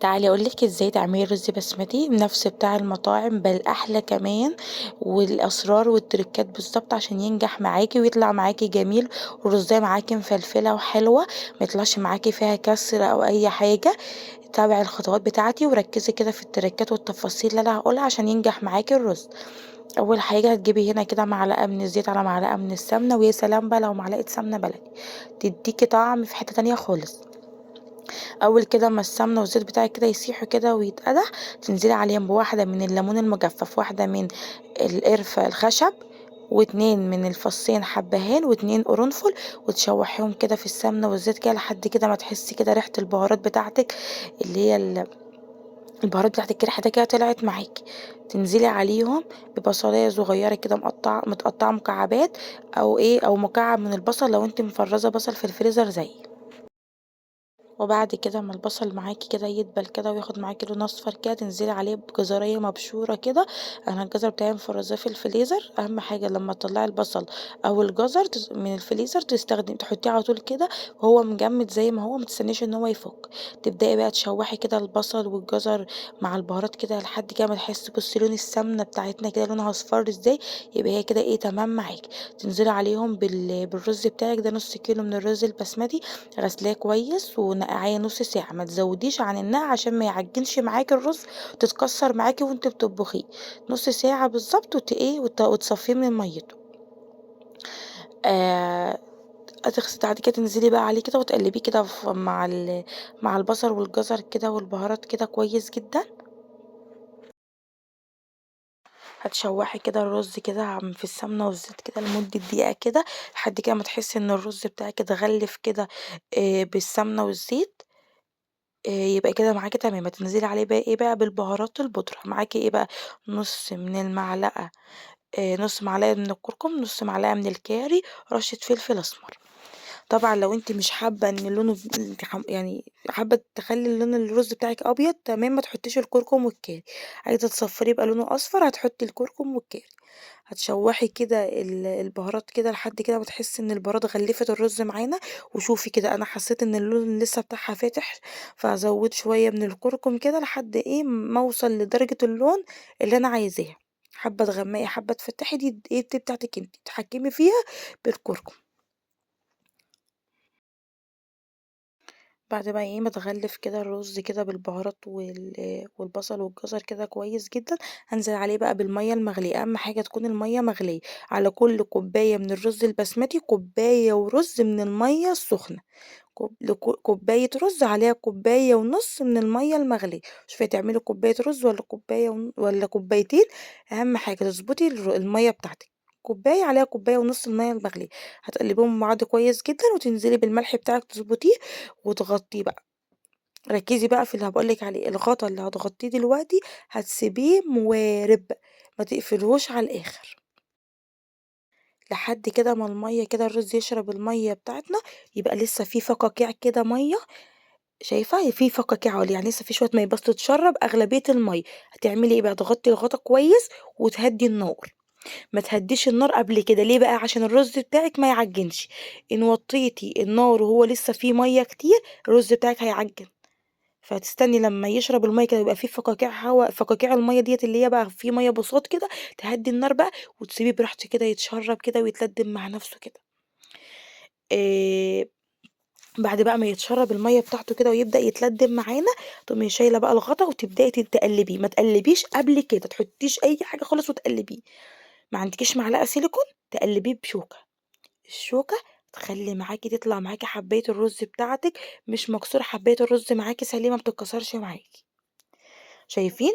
تعالي اقولك ازاي تعملي رز بسمتي نفس بتاع المطاعم بل احلى كمان. والاسرار والتركات بالظبط عشان ينجح معاكي ويطلع معاكي جميل. ورزايه معاكي مفلفله وحلوه، ما يطلعش معاكي فيها كسر او اي حاجه. تابعي الخطوات بتاعتي وركزي كده في التركات والتفاصيل اللي انا هقولها عشان ينجح معاكي الرز. اول حاجه هتجيبي هنا كده معلقه من الزيت على معلقه من السمنه، ويا سلام بقى لو معلقه سمنه بلدي تديكي طعم في حته تانية خالص. اول كده ما السمنه والزيت بتاعك كده يسيحوا كده ويتقدح، تنزلي عليهم بواحده من الليمون المجفف، واحده من القرفه الخشب، واتنين من الفصين حبهان، واتنين قرنفل. وتشوحيهم كده في السمنه والزيت كده لحد كده ما تحسي كده ريحه البهارات بتاعتك، اللي هي البهارات بتاعتك كده ريحتها كده طلعت معاكي. تنزلي عليهم ببصلايه صغيره كده متقطعه مكعبات، او مكعب من البصل لو انت مفرزه بصل في الفريزر زي. وبعد كده ما البصل معاكي كده يدبل كده وياخد معاكي لون اصفر كده، تنزلي عليه بجزرية مبشورة كده. انا الجزر بتاعي مفرزاه في الفريزر. اهم حاجة لما تطلعي البصل او الجزر من الفريزر تحطيه على طول كده وهو مجمد زي ما هو، متستنيش ان هو يفك. تبدأي بقى تشوحي كده البصل والجزر مع البهارات كده لحد كده ما تحسي، بصي لون السمنة بتاعتنا كده لونها اصفر ازاي، يبقى هي كده ايه تمام معاكي. تنزلي عليهم بالرز بتاعك ده، نص كيلو من الرز البسمتي، غسلاه كويس ونقعيه نص ساعة. ما تزوديش عن النقع عشان ما يعجنش معاكي الرز وتتكسر معاكي وانت بتطبخيه. نص ساعة بالظبط وتصفيه من ميته. آه هتغسلي بعد كده، تنزلي بقى عليه كده وتقلبيه كده مع البصل والجزر كده والبهارات كده كويس جدا. هتشوحي كده الرز كده في السمنة والزيت كده لمدة دقيقة كده لحد كده ما تحسي ان الرز بتاعك اتغلف كده بالسمنة والزيت. يبقى كده معاكِ تمام. هتنزلي عليه بقى إيه بقى بالبهارات البودرة. معاكِ إيه بقى، نُص من المعلقة نُص معلقة من الكركم، نُص معلقة من الكاري، رشة فلفل أسمر. طبعًا لو أنتِ مش حابة إن لونه يعني حابة تخلّي لون الرز بتاعِك أبيض، تمام، ما تحطيش الكركم والكاري. عايزة تصفّريه يبقى لونه أصفر، هتحطي الكركم والكاري. هتشوحي كده البهارات كده لحد كده ما تحسي ان البهارات غلفت الرز معانا. وشوفي كده انا حسيت ان اللون لسه بتاعها فاتح، فهزود شويه من الكركم كده لحد ايه ما اوصل لدرجه اللون اللي انا عايزاها. حابه تغمقي حابه تفتحي، دي ايه دي بتاعتك انت، تتحكمي فيها بالكركم. بعد بقى ايه ما تغلف كده الرز كده بالبهارات والبصل والجزر كده كويس جدا، هنزل عليه بقى بالميه المغليه. اهم حاجه تكون الميه مغليه. على كل كوبايه من الرز البسمتي كوبايه ورز من الميه السخنه. كوبايه رز عليها كوبايه ونص من الميه المغليه. شوفي هتعملي كوبايه رز ولا ولا كوبايتين. اهم حاجه تظبطي الميه بتاعتك. كوبايه عليها كوبايه ونص الميه المغليه. هتقلبيهم مع بعض كويس جدا وتنزلي بالملح بتاعك تظبطيه وتغطيه بقى. ركزي بقى في اللي هاقول لِك عليه، الغطا اللي هتغطيه دلوقتي هتسيبيه موارب، ما تقفليهوش على الآخر، لحد كده ما المَيّة كده الرز يشرب المَيّة بتاعتنا، يبقى لسه في فقاقيع كده مَيّة. شايفة؟ في فقاقيع أهو، يعني لسه في شوية مَيّة بس تتشرب أغلبية المَيّة. هتعملي إيه بقى، تغطي الغطا كويس وتهدّي النار. ما تهدّيش النار قبل كده، ليه بقى، عشان الرز بتاعِك ما يعجنش. إن وطّيتِ النار وهو لسه فيه مَيّة كتير، الرز بتاعِك هيعجن. فهتستني لمّا يشرب المَيّة كده ويبقى في فقاقيع المَيّة ديّة اللي هي بقى في مَيّة بُساط كده، تهدّي النار بقى وتسيبيه براحته كده يتشرّب كده ويتلدّم مع نَفْسه كده. آآ بعد بقى ما يتشرّب المَيّة بتاعته كده ويبدأ يتلدّم معانا، تقومي شايلة بقى الغطا وتبدئي تقلّبيه. ما تقلّبيش قبل كده، تحطّيش أي حاجة خالص وتقلّبيه. ما عندكيش معلقة سيليكون، تقلّبيه بشوكة. الشوكة تخلّي معاكِ تطلع معاكِ حبّاية الرز بتاعتِك مش مكسورة، حبّاية الرز معاكِ سليمة ما بتتكسرش معاكِ. شايفين؟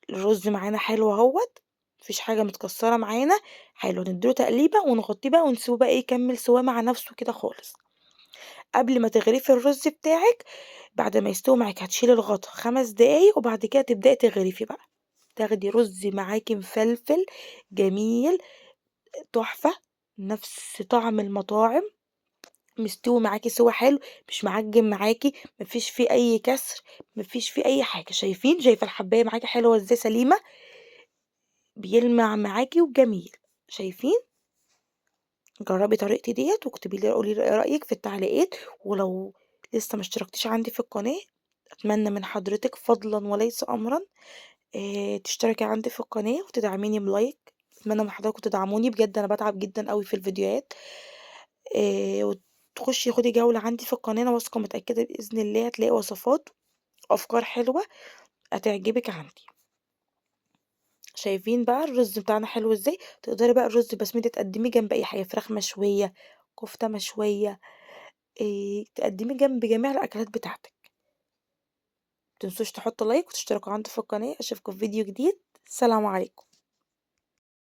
الرز معانا حلو أهوّة، ما فيش حاجة متكسرة معانا. حلو، ندّي له تقليبة ونغطّيه بقى ونسيبه بقى إيه يكمّل سِواه مع نَفْسه كده خالص. قبل ما تغرفي الرز بتاعِك، بعد ما يستوي معاكِ هتشيلي الغطا 5 دقايق وبعد كده تبدئي تغرفي بقى. تاخدي رز معاكِ مفلفل جميل تحفة، نَفْس طعم المطاعم، مستوي معاكِ سِوَى حلو، مش معجّن معاكِ، ما فيش فيه أي كسر، ما فيش فيه أي حاجة. شايفين؟ شايفة الحبّاية معاكِ حلوة إزاي سليمة؟ بيلمع معاكِ وجميل. شايفين؟ جرّبي طريقتي ديّة واكتبي لي قولي لي إيه رأيِك في التعليقات. ولو لسه ما اشتركتيش عندي في القناة، أتمنى من حضرتك فضلا وليس أمرا تشتركي عندي في القناة وتدعميني بلايك. أتمنى من حضراتكم تدعموني بجد، أنا بتعب جدا قوي في الفيديوهات. وتخشي خدي جولة عندي في القناة، أنا واثقة متأكدة بإذن الله هتلاقي وصفات وأفكار حلوة هتعجبك عندي. شايفين بقى الرز بتاعنا حلو ازاي؟ تقدري بقى الرز بسمتي تقدميه جنب أي حاجة، فراخ مشوية، كفتة مشوية، تقدميه جنب جميع الأكلات بتاعتك. متنسوش تحطوا لايك وتشتركوا عندي في القناة. أشوفكم في فيديو جديد. سلام عليكم.